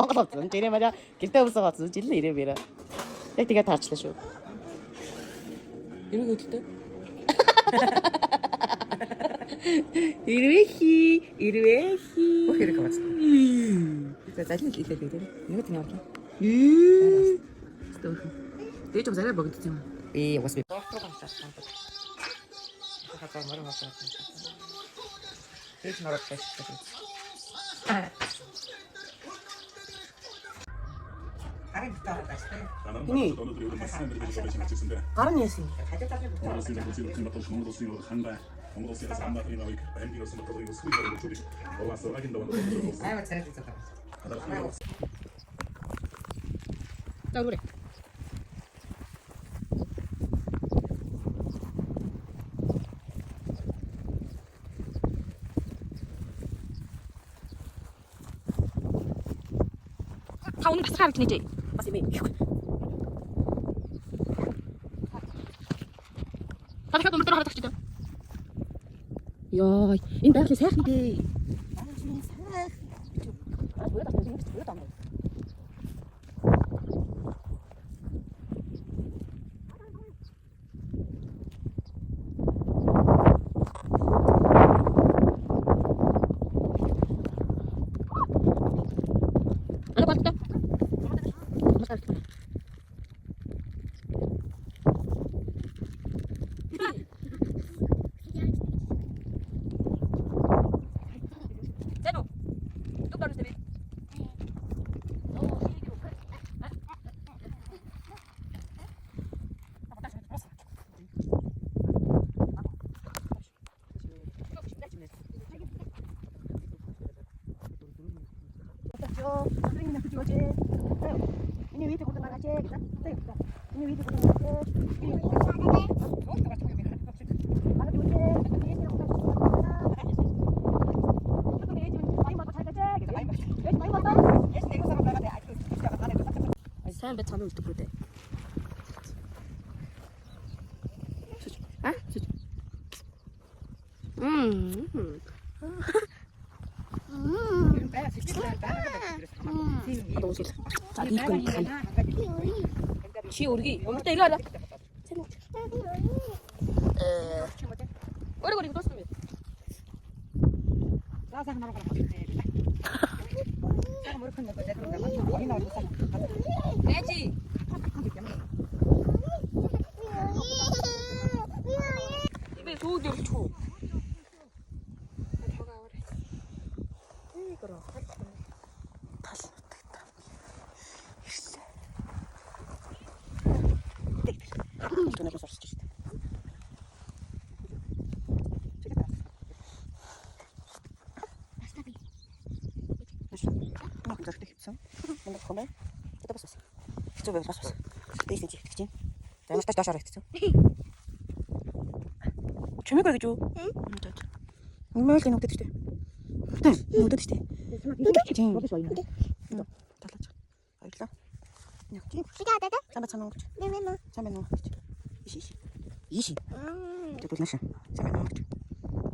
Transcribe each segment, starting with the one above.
Монгол утсан. Жирэ мараа гэртээ өмсөө гоцсон. Жилэн ирээ. Яг тэгээ таарчлаа шүү. Юу хөдөлтөө? Ирвэхи. Ох хэрэг аваад. За залин хэлээ гэдэг. Нэг тийм явуулна. Стойх. Дэж юм зарай богдсон юм. Бас би доктор гамсаа. Хатаа мөрөн хатаа. Дэж нараад байсан. Ini karena sih. Tahu deh. Tahu ni pasal ni deh. Masih main. Tapi kalau motor harus kita. Yoi, ini berarti saya ni. Ada apa kita? Ini video foto mana cek kita? Ini video foto mana cek? Mana tu cek? Ini aku tak tahu. Itu ni cuma main mata saya cek. Main mata. Yes, ni aku sama berada. Aku siapa tahu aku. Saya bet sama itu berada. Ah? 너무 싫어. 자, 이건 간. 쥐 오르기. 엄마 이리 와라. 오래 걸리고 떴으면. 나사 하나로 가라. 내가 뭐 이렇게 내가 그런가? 어디 나와서 사. 돼지. 입에 소고기 초. Itu harus cerita. Nah, kita sudah hipsan. Menurut kamu, kita pas. Coba pas. Di sini kecil. Jangan tas dasar itu. Cuma kayak gitu. Mau lagi nak tadi. Mau tadi. Kecil. Bagus lagi. Tahu. Baiklah. Nyakti. Sudah ada. Sampai sana. Memang. Sampai sana. 이시. 저 보시나시.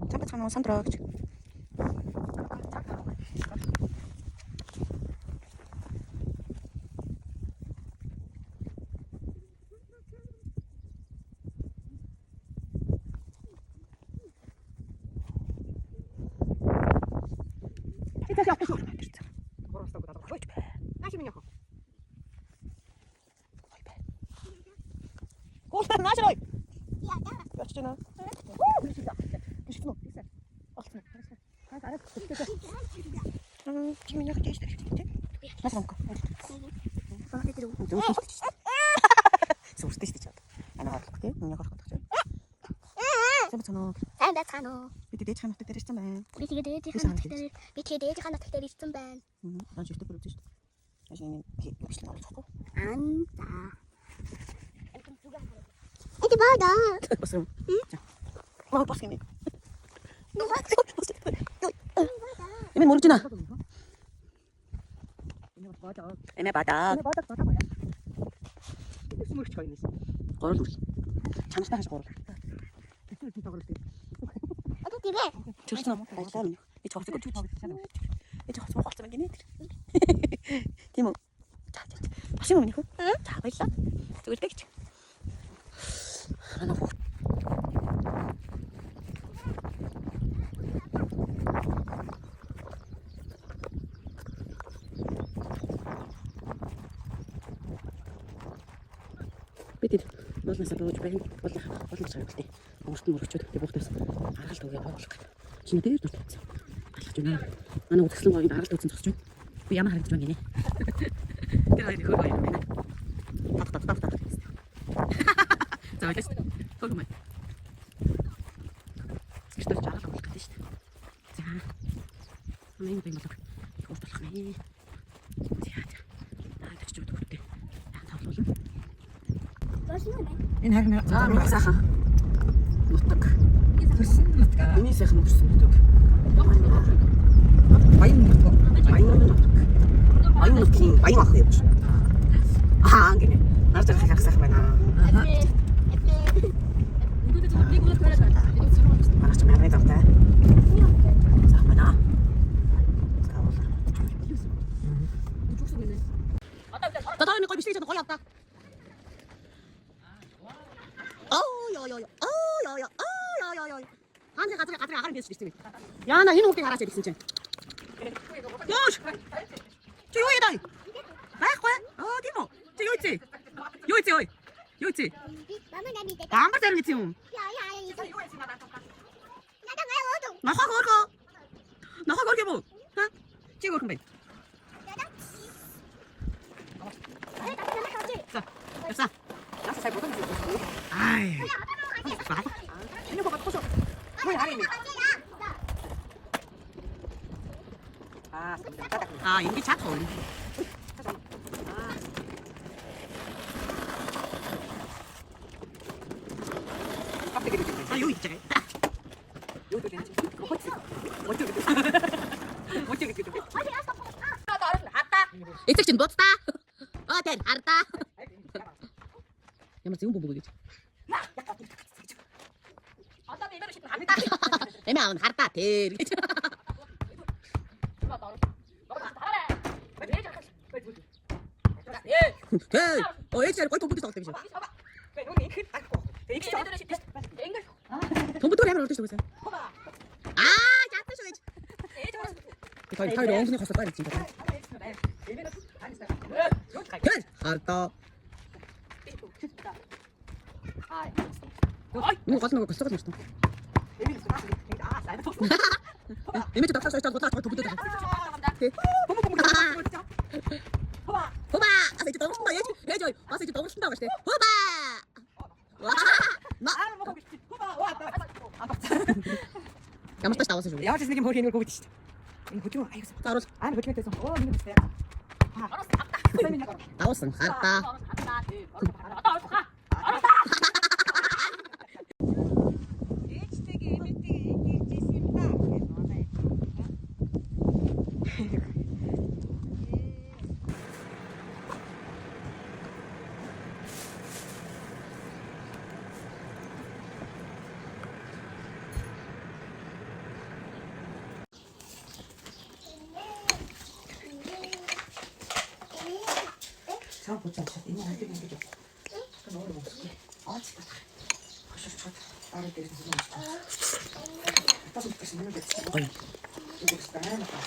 잠깐 산들어. Почтена. Ты меня хотишь? На самку. Слушай, ты сейчас. Она вот так, меня хорошо так. Самцано. Самцано. Би дээд ханах дээр ирсэн байна. Би тэгээд дээд ханах дээр ирсэн байна. Аа, жишээ бүрдэж шүү дээ. Ажин бичлэн олчихгүй. Анта. Это бада. Басрам. Маа бас гинэ. Эми мөржинэ. Эми бада. Сүмөрч хоёнос. Горол үр. Чанартай хаш горол. Тэтгэл тоглож тий. А тут тэгээ. Чөрсөн юм. Би чогцоо. Би чогцоо болцсон гинэ. Тийм үү? За. Машин өмнөх үү? За баярлаа. Зүгээр дээ гэж. Манай хөө. Бид уулнасаа бууж байна. Уулнаас гаргалтай. Онгорт мөрөгчөд тэг буухтаас гаргалт үгээ буулгах гэдэг. Чиний дээр дуртай байсан. Гаргалж байна. Манай үтгслэн гоёнд гаргалт үзэн зогсож байна. Би ямар харагдаж байна гинэ. Тэр хоёр хөр хоёр байна. Тат. За ойлс. Хөргөмэй. Скэртэж жаргал болох гэдэг шүү дээ. За. Амин би болов. Хурд болох нэ. За. Таадагч юу төгтөө. Тавлуулна. Энэ харин сайхан нутаг. Төрсөн нутаг. Миний сайхан төрсөн нутаг. Баян нутаг. Баян ах юм. Гинэ. Нарт харах сайхан байна. Маргач мэрэг тавтай. Сайхан байна. Татаа нэг гой бичлэж гоё авта. Анзэ газар агаар бийж ирсэн юм. Яна энэ хүүхдийг хараач гэсэн чинь. Ёш. Чи юу яадаг? Байхгүй. Тийм үү? Чи юу ийцээ? Юу ийцээ? Амар зэрэг ийцээ юм. Нахаа гоо юм. Ха? Чи гоо юм бэ? За. Нас сайн бодсон юм. Ай. Энэ богод хосоо. Хой харин. 이게 작고. 여기 있잖아. 여기 괜찮지. 어떻게 이쪽 지금 놓았다. 된 알았다. 야마 지금 보고 있지. 애매한 알았다. 대. 액자를 꼴통 붙여서 어때 비죠? 돈부터 해면 어떻게 되겠어요? 작다 저기. 다리 엉덩이 갔어 빨리 진짜. 알았다. 이거 같은 거 갔어 가지고 있어. 이미 좀 닥쳐 더 붙어. 호바! 와서 이제 너무 신나 얘죠. 와서 이제 너무 신나 맛있대. 호바! 와! 나 먹고 싶지. 호바 왔다. 야 맛있다 나와서 좀. 야 지금 머리에 놀고 있지. 이거 고추 아이고. 따로. 아니 그렇게 됐어. 이거 됐어요. 나왔어. 알았다. 자, 보자. 이모 할 때는 그죠? 그 너를 먹을게. 집어. 벌써 나를 때려서 너무 맛있다. 다섯 개씩 먹는 게 진짜. 이거 진짜 해놨다.